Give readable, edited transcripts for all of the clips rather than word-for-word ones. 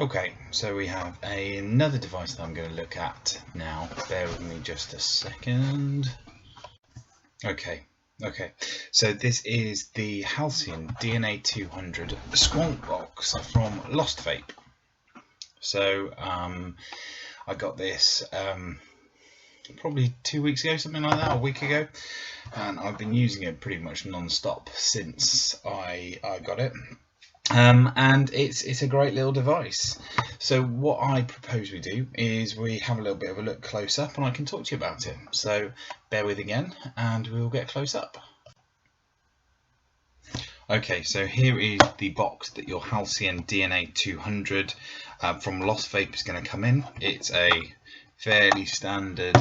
Okay, so we have another device that I'm going to look at now. Bear with me just a second. Okay, so this is the Halcyon DNA 200 Squonk box from Lost Vape. So I got this probably 2 weeks ago, something like that, a week ago, and I've been using it pretty much non-stop since I got it. And it's a great little device. So what I propose we do is we have a little bit of a look close up, and I can talk to you about it. So bear with again, and we'll get close up. Okay, so here is the box that your Halcyon DNA 200 from Lost Vape is going to come in. It's a fairly standard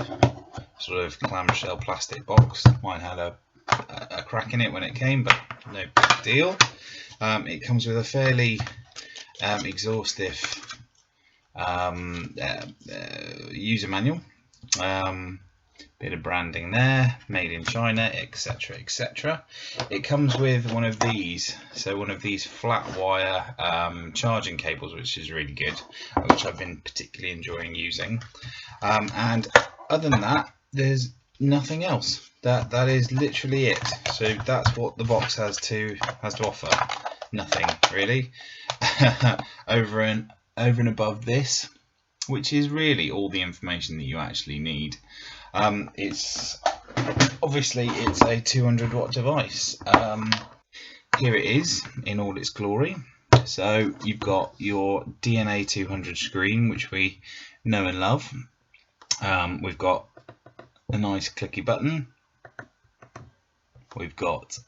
sort of clamshell plastic box. Mine had a crack in it when it came, but no big deal. It comes with a fairly exhaustive user manual, bit of branding there, made in China, etc, etc. It comes with one of these, so one of these flat wire charging cables, which is really good, which I've been particularly enjoying using. And other than that, there's nothing else. That is literally it. So that's what the box has to offer. Nothing really over and above this, which is really all the information that you actually need. It's obviously it's a 200 watt device. Here it is in all its glory. So you've got your DNA 200 screen, which we know and love. We've got a nice clicky button. We've got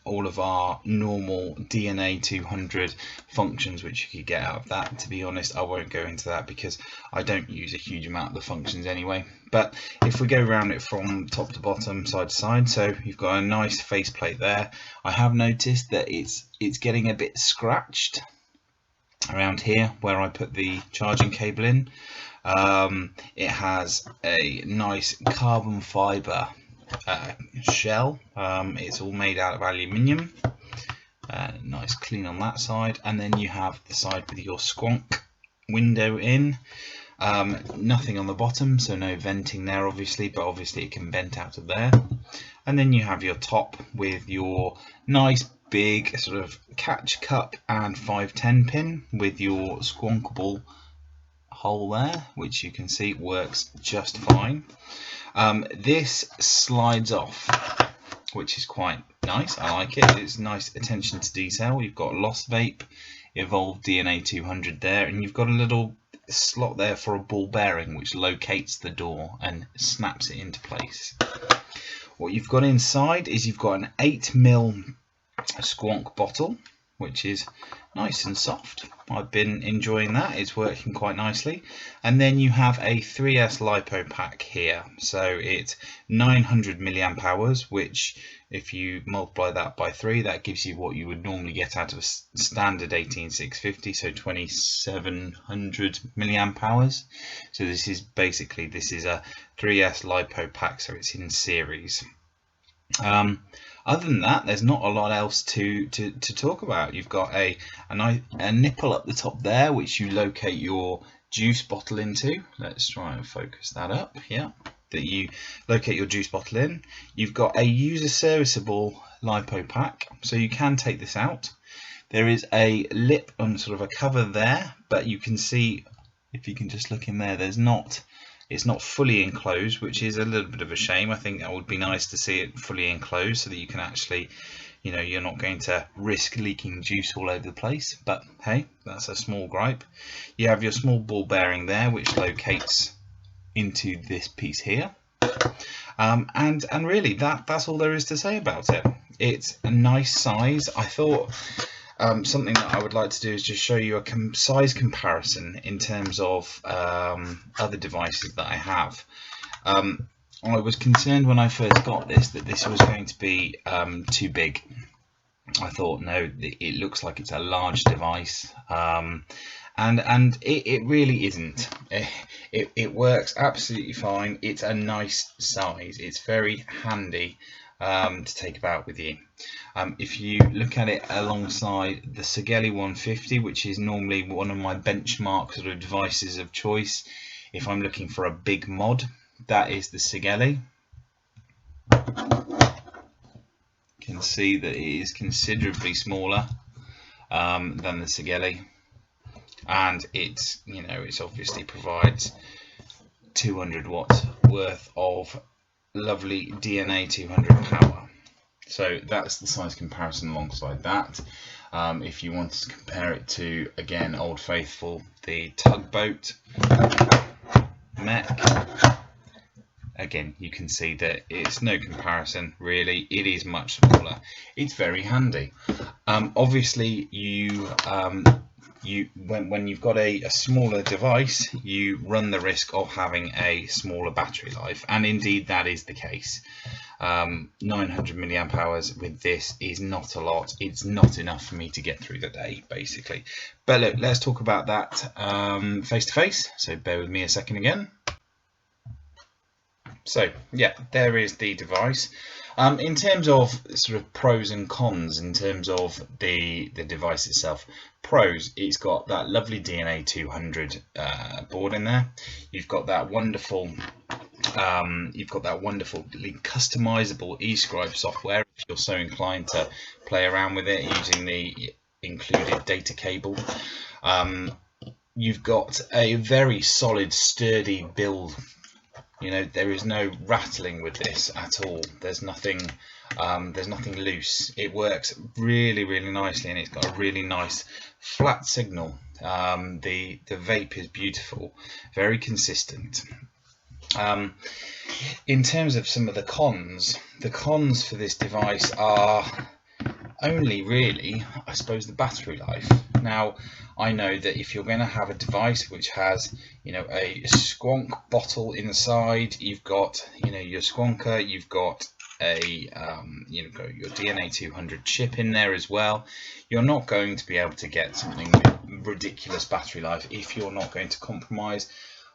all of our normal DNA 200 functions which you could get out of that. To be honest, I won't go into that because I don't use a huge amount of the functions anyway. But if we go around it from top to bottom, side to side, so you've got a nice faceplate there. I have noticed that it's getting a bit scratched around here where I put the charging cable in. It has a nice carbon fibre shell. It's all made out of aluminium. Nice clean on that side, and then you have the side with your squonk window in. Nothing on the bottom, so no venting there obviously, but obviously it can vent out of there. And then you have your top with your nice big sort of catch cup and 510 pin with your squonkable hole there, which you can see works just fine. This slides off, which is quite nice. I like it. It's nice attention to detail. You've got Lost Vape, Evolved DNA 200 there, and you've got a little slot there for a ball bearing which locates the door and snaps it into place. What you've got inside is you've got an 8mm squonk bottle, which is nice and soft. I've been enjoying that. It's working quite nicely. And then you have a 3S lipo pack here. So it's 900 milliamp hours, which if you multiply that by 3, that gives you what you would normally get out of a standard 18650, so 2700 milliamp hours. So this is a 3S lipo pack, so it's in series. Other than that, there's not a lot else to talk about. You've got a nipple up the top there, which you locate your juice bottle into. Let's try and focus that up. Yeah, that you locate your juice bottle in. You've got a user serviceable lipo pack, so you can take this out. There is a lip and sort of a cover there, but you can see, if you can just look in there, it's not fully enclosed, which is a little bit of a shame. I think that would be nice to see it fully enclosed so that you can actually, you're not going to risk leaking juice all over the place. But hey, that's a small gripe. You have your small ball bearing there, which locates into this piece here. And really, that's all there is to say about it. It's a nice size. I thought something that I would like to do is just show you a size comparison in terms of other devices that I have. I was concerned when I first got this that this was going to be too big. I thought, no, it looks like it's a large device, and it really isn't. It works absolutely fine. It's a nice size. It's very handy. to take about with you. If you look at it alongside the Sigelei 150, which is normally one of my benchmark sort of devices of choice, if I'm looking for a big mod, that is the Sigelei. You can see that it is considerably smaller than the Sigelei, and it's, you know, it's obviously provides 200 watts worth of lovely DNA 200 power. So that's the size comparison alongside that. If you wanted to compare it to, again, Old Faithful, the Tugboat mech, again, you can see that it's no comparison really. It is much smaller. It's very handy. Obviously, when you've got a smaller device, you run the risk of having a smaller battery life, and indeed that is the case. 900 milliamp hours with this is not a lot. It's not enough for me to get through the day, basically. But look, let's talk about that face to face. So bear with me a second again. So yeah, there is the device. In terms of sort of pros and cons, in terms of the device itself, pros, it's got that lovely DNA 200 board in there. You've got that wonderfully customizable eScribe software if you're so inclined to play around with it using the included data cable. You've got a very solid, sturdy build. You know, there is no rattling with this at all. There's nothing loose. It works really, really nicely, and it's got a really nice flat signal. The vape is beautiful, very consistent. In terms of some of the cons for this device are only really, I suppose, the battery life. Now, I know that if you're going to have a device which has, you know, a squonk bottle inside, you've got, you know, your squonker, you've got a you've got your DNA 200 chip in there as well, you're not going to be able to get something with ridiculous battery life if you're not going to compromise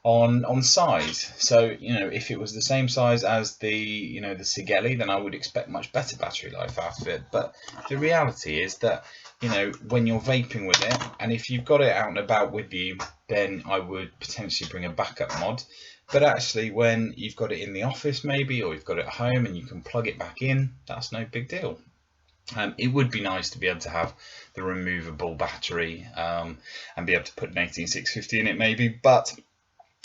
on size. So, you know, if it was the same size as the, you know, the Sigelei, then I would expect much better battery life out of it. But the reality is that, you know, when you're vaping with it, and if you've got it out and about with you, then I would potentially bring a backup mod. But actually, when you've got it in the office maybe, or you've got it at home and you can plug it back in, that's no big deal. It would be nice to be able to have the removable battery and be able to put an 18650 in it maybe, but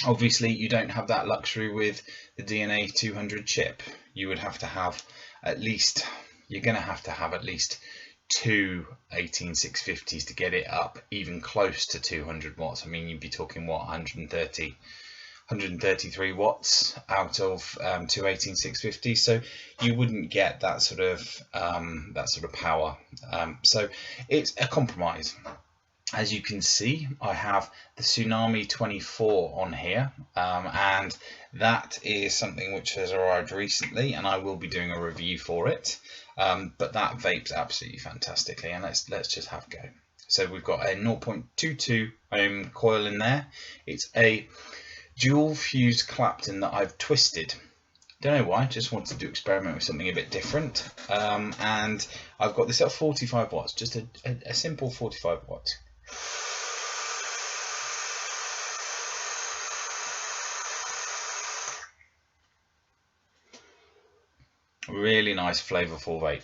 obviously you don't have that luxury with the DNA 200 chip. You would have to have at least, you're going to have at least two 18650s to get it up even close to 200 watts. I mean, you'd be talking what, 133 watts out of two 18650s, so you wouldn't get that sort of power. So it's a compromise. As you can see, I have the Tsunami 24 on here, and that is something which has arrived recently, and I will be doing a review for it. But that vapes absolutely fantastically, and let's just have a go. So we've got a 0.22 ohm coil in there. It's a dual fused Clapton that I've twisted. Don't know why, just wanted to experiment with something a bit different. And I've got this at 45 watts, just a simple 45 watts. Really nice flavorful vape.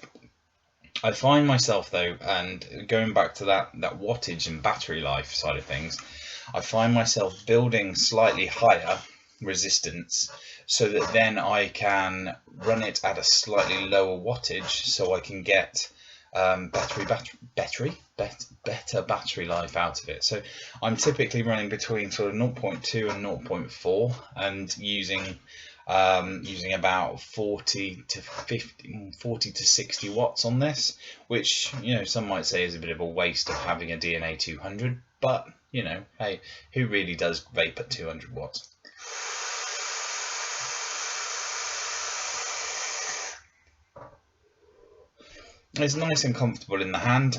I find myself though, and going back to that wattage and battery life side of things, I find myself building slightly higher resistance so that then I can run it at a slightly lower wattage, so I can get better battery life out of it. So I'm typically running between sort of 0.2 and 0.4 and using about 40 to 60 watts on this, which, you know, some might say is a bit of a waste of having a DNA 200, but, you know, hey, who really does vape at 200 watts? It's nice and comfortable in the hand.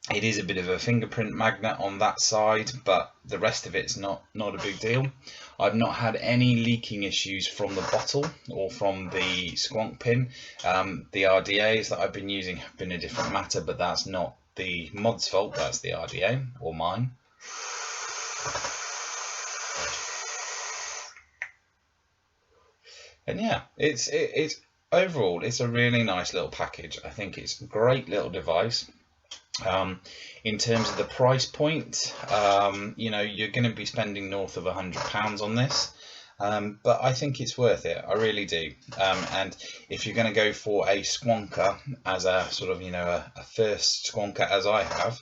It is a bit of a fingerprint magnet on that side, but the rest of it's not a big deal. I've not had any leaking issues from the bottle or from the squonk pin. The RDAs that I've been using have been a different matter, but that's not the mod's fault, that's the RDA or mine. And yeah, it's overall it's a really nice little package. I think it's a great little device. In terms of the price point, you know, you're going to be spending north of £100 on this, but I think it's worth it. I really do. And if you're going to go for a squonker as a sort of, you know, a first squonker as I have,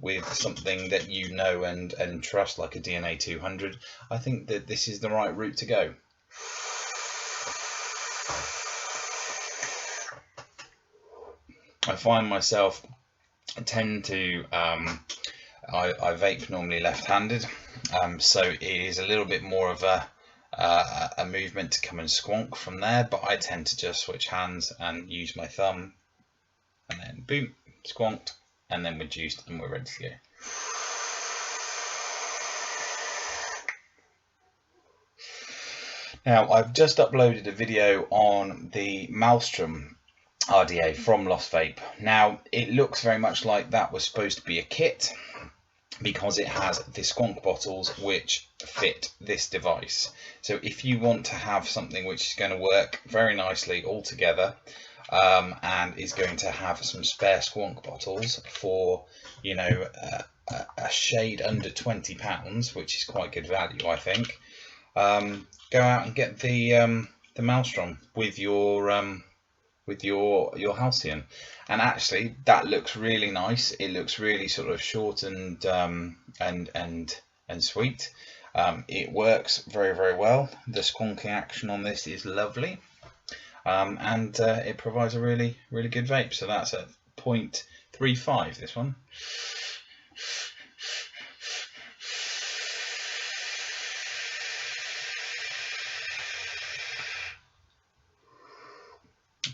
with something that you know and trust like a DNA 200, I think that this is the right route to go. I find myself tend to I vape normally left-handed, so it is a little bit more of a movement to come and squonk from there, but I tend to just switch hands and use my thumb and then boom, squonked, and then we're juiced and we're ready to go. Now I've just uploaded a video on the Malstrom Rda from Lost Vape. Now it looks very much like that was supposed to be a kit because it has the squonk bottles which fit this device. So if you want to have something which is going to work very nicely all together and is going to have some spare squonk bottles for, you know, a shade under £20, which is quite good value, I think, go out and get the Malstrom with your Halcyon, and actually that looks really nice. It looks really sort of short and sweet. It works very, very well. The squonking action on this is lovely, and it provides a really, really good vape. So that's at 0.35, this one.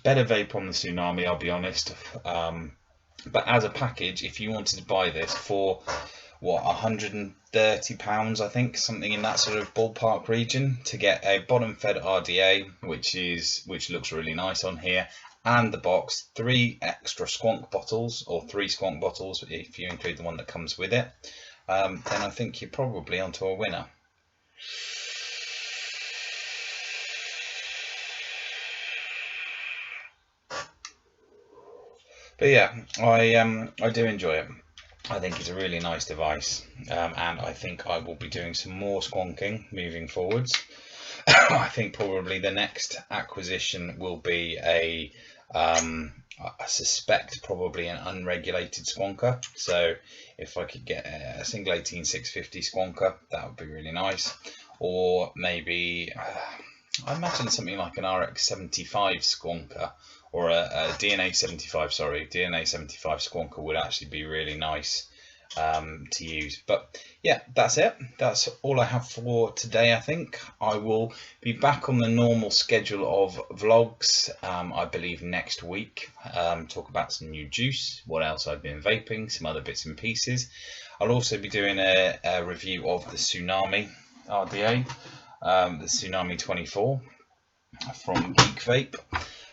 Better vape on the Tsunami, I'll be honest, but as a package, if you wanted to buy this for what, £130, I think, something in that sort of ballpark region, to get a bottom fed RDA, which looks really nice on here, and the box, 3 extra squonk bottles, or 3 squonk bottles if you include the one that comes with it, then I think you're probably onto a winner. But yeah, I do enjoy it. I think it's a really nice device, and I think I will be doing some more squonking moving forwards. I think probably the next acquisition will be I suspect probably an unregulated squonker. So if I could get a single 18650 squonker, that would be really nice. Or maybe I imagine something like an RX75 squonker, or a DNA 75, sorry, DNA 75 squonker would actually be really nice to use. But yeah, that's it. That's all I have for today. I think I will be back on the normal schedule of vlogs, I believe next week. Talk about some new juice, what else I've been vaping, some other bits and pieces. I'll also be doing a review of the Tsunami Rda, the Tsunami 24 from Geek Vape.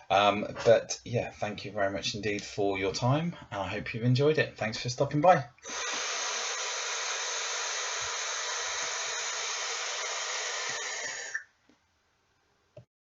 But yeah, thank you very much indeed for your time, and I hope you've enjoyed it. Thanks for stopping by.